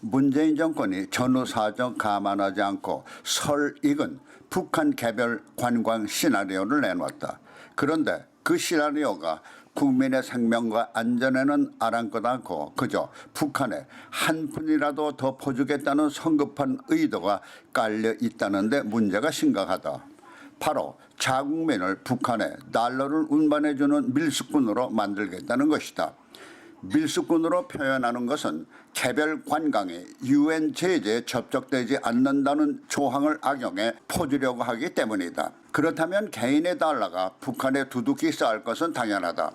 문재인 정권이 전후 사정 감안하지 않고 설익은 북한 개별 관광 시나리오를 내놓았다. 그런데 그 시나리오가 국민의 생명과 안전에는 아랑곳 않고 그저 북한에 한 푼이라도 더 퍼주겠다는 성급한 의도가 깔려 있다는 데 문제가 심각하다. 바로 자국민을 북한에 달러를 운반해주는 밀수꾼으로 만들겠다는 것이다. 밀수꾼으로 표현하는 것은 개별 관광이 UN 제재에 접촉되지 않는다는 조항을 악용해 퍼주려고 하기 때문이다. 그렇다면 개인의 달러가 북한에 두둑히 쌓일 것은 당연하다.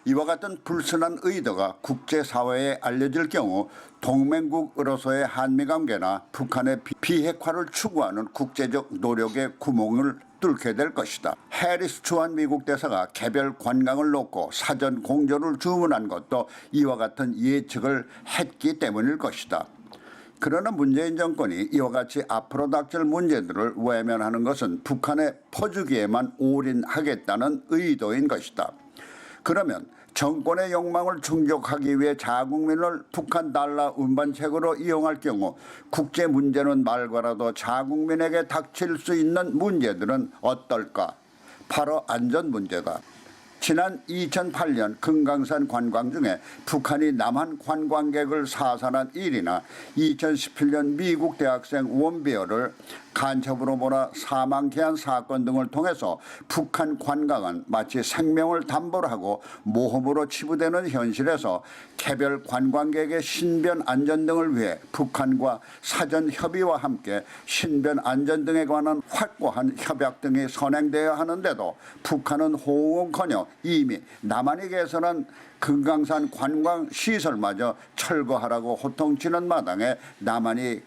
이와 같은 불순한 의도가 국제사회에 알려질 경우 동맹국으로서의 한미관계나 북한의 비핵화를 추구하는 국제적 노력의 구멍을 뚫게 될 것이다. 해리스 주한 미국 대사가 개별 관광을 놓고 사전 공조를 주문한 것도 이와 같은 예측을 했기 때문일 것이다. 그러나 문재인 정권이 이와 같이 앞으로 닥칠 문제들을 외면하는 것은 북한에 퍼주기에만 올인하겠다는 의도인 것이다. 그러면 정권의 욕망을 충족하기 위해 자국민을 북한 달러 운반책으로 이용할 경우 국제 문제는 말고라도 자국민에게 닥칠 수 있는 문제들은 어떨까? 바로 안전 문제다. 지난 2008년 금강산 관광 중에 북한이 남한 관광객을 사살한 일이나 2017년 미국 대학생 원비어를 간첩으로 몰아 사망케 한 사건 등을 통해서 북한 관광은 마치 생명을 담보로 하고 모험으로 치부되는 현실에서 개별 관광객의 신변 안전 등을 위해 북한과 사전 협의와 함께 신변 안전 등에 관한 확고한 협약 등이 선행되어야 하는데도 북한은 호응은커녕 이미 남한이 개설한 금강산 관광시설마저 철거하라고 호통치는 마당에 남한이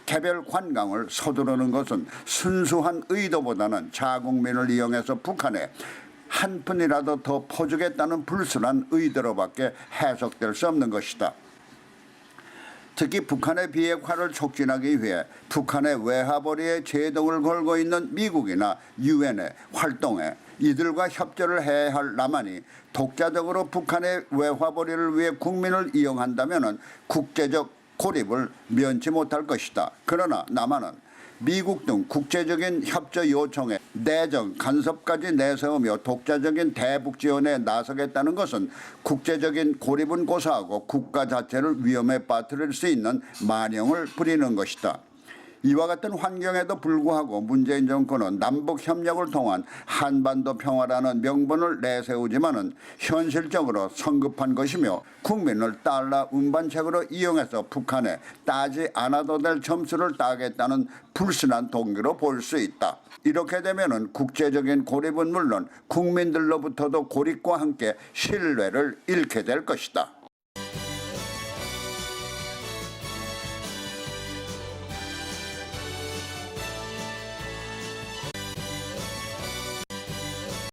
개별 관광을 서두르는 것은 순수한 의도보다는 자국민을 이용해서 북한에 한 푼이라도 더 퍼주겠다는 불순한 의도로밖에 해석될 수 없는 것이다. 특히 북한의 비핵화를 촉진하기 위해 북한의 외화벌이에 제동을 걸고 있는 미국이나 유엔의 활동에 이들과 협조를 해야 할 남한이 독자적으로 북한의 외화벌이를 위해 국민을 이용한다면 국제적 고립을 면치 못할 것이다. 그러나 남한은 미국 등 국제적인 협조 요청에 내정 간섭까지 내세우며 독자적인 대북 지원에 나서겠다는 것은 국제적인 고립은 고사하고 국가 자체를 위험에 빠뜨릴 수 있는 만행을 부리는 것이다. 이와 같은 환경에도 불구하고 문재인 정권은 남북협력을 통한 한반도 평화라는 명분을 내세우지만은 현실적으로 성급한 것이며 국민을 달러 운반책으로 이용해서 북한에 따지 않아도 될 점수를 따겠다는 불순한 동기로 볼 수 있다. 이렇게 되면은 국제적인 고립은 물론 국민들로부터도 고립과 함께 신뢰를 잃게 될 것이다.